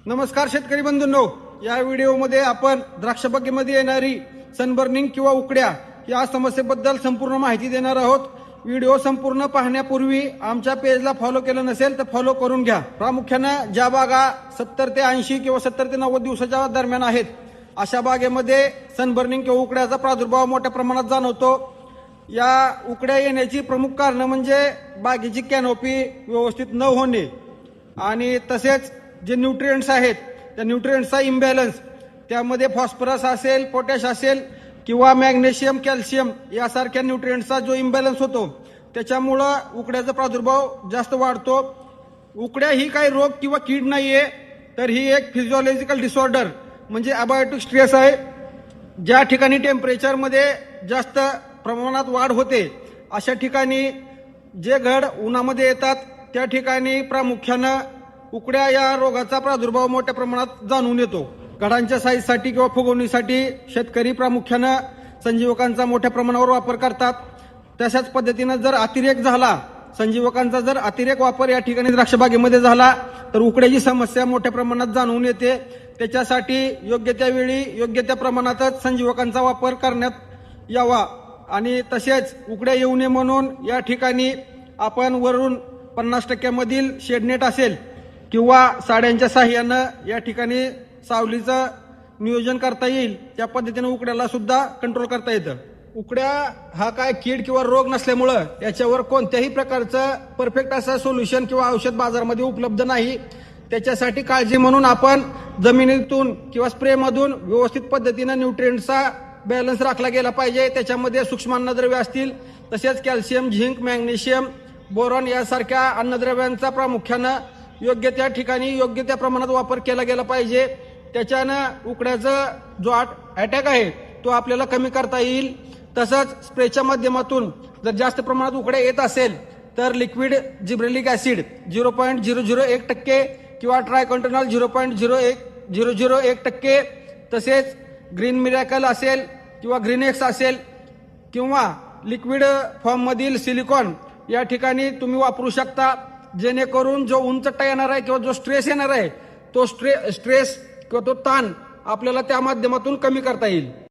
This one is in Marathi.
नमस्कार शेतकरी बंधूंनो, या व्हिडिओमध्ये आपण द्राक्षबागेमध्ये येणारी सनबर्निंग किंवा उकड्या या समस्येबद्दल संपूर्ण माहिती देणार आहोत। व्हिडिओ संपूर्ण पाहण्यापूर्वी आमच्या पेजला फॉलो केलं नसेल तर फॉलो करून घ्या। प्रामुख्याने ज्या बागा 70 ते 80 किंवा 70 ते 90 दिवसाच्या दरम्यान आहेत अशा बागेमध्ये सनबर्निंग किंवा उकड्याचा प्रादुर्भाव मोठ्या प्रमाणात जाणवतो। या उकड्या येण्याची प्रमुख कारण म्हणजे बागेची कॅनोपी व्यवस्थित न होणे आणि तसेच जे न्यूट्रिएंट्स आहेत त्या न्यूट्रिएंट्सचा इम्बॅलन्स, त्यामध्ये फॉस्फरस असेल, पोटॅश असेल किंवा मॅग्नेशियम, कॅल्शियम यासारख्या न्यूट्रिएंट्सचा जो इम्बॅलन्स होतो त्याच्यामुळं उकड्याचा प्रादुर्भाव जास्त वाढतो। उकड्या ही काही रोग किंवा कीड नाहीये, तर ही एक फिजिओलॉजिकल डिसऑर्डर म्हणजे अबायोटिक स्ट्रेस आहे। ज्या ठिकाणी टेम्परेचरमध्ये जास्त प्रमाणात वाढ होते अशा ठिकाणी जे घड उन्हामध्ये येतात त्या ठिकाणी प्रामुख्यानं उकड्या या रोगाचा प्रादुर्भाव मोठ्या प्रमाणात जाणून येतो। घडांच्या साईजसाठी किंवा फुगवणीसाठी शेतकरी प्रामुख्यानं संजीवकांचा मोठ्या प्रमाणावर वापर करतात। तशाच पद्धतीनं जर अतिरेक झाला, संजीवकांचा जर अतिरेक वापर या ठिकाणी द्राक्षबागेमध्ये झाला तर उकड्याची समस्या मोठ्या प्रमाणात जाणवून येते। त्याच्यासाठी योग्य त्या वेळी योग्य त्या प्रमाणातच संजीवकांचा वापर करण्यात यावा आणि तसेच उकड्या येऊ नये म्हणून या ठिकाणी आपण वरून 50% मधील शेडनेट असेल किंवा साड्यांच्या साह्यानं या ठिकाणी सावलीचं नियोजन करता येईल। त्या पद्धतीने उकड्याला सुद्धा कंट्रोल करता येतं। उकड्या हा काय कीड किंवा रोग नसल्यामुळं याच्यावर कोणत्याही प्रकारचं परफेक्ट असं सोल्युशन किंवा औषध बाजारामध्ये उपलब्ध नाही। त्याच्यासाठी काळजी म्हणून आपण जमिनीतून किंवा स्प्रेमधून व्यवस्थित पद्धतीनं न्यूट्रिएंट्सचा बॅलन्स राखला गेला पाहिजे। त्याच्यामध्ये सूक्ष्म अन्नद्रव्य असतील, तसेच कॅल्शियम, झिंक, मॅग्नेशियम, बोरॉन यासारख्या अन्नद्रव्यांचा प्रामुख्यानं योग्य त्या ठिकाणी योग्य त्या प्रमाणात वापर केला गेला पाहिजे। त्याच्यानं उकड्याचा जो अटॅक आहे तो आपल्याला कमी करता येईल। तसंच स्प्रेच्या माध्यमातून जर जास्त प्रमाणात उकड्या येत असेल तर लिक्विड जिब्रेलिक ऍसिड 0.001% किंवा ट्रायकॉन्टिनॉल 0.001%, तसेच ग्रीन मिरॅकल असेल किंवा ग्रीनेक्स असेल किंवा लिक्विड फॉर्म मधील सिलिकॉन या ठिकाणी तुम्ही वापरू शकता, जेणेकरून जो उंचट्टा येणार आहे किंवा जो स्ट्रेस येणार आहे तो स्ट्रेस किंवा तो ताण आपल्याला त्या माध्यमातून कमी करता येईल।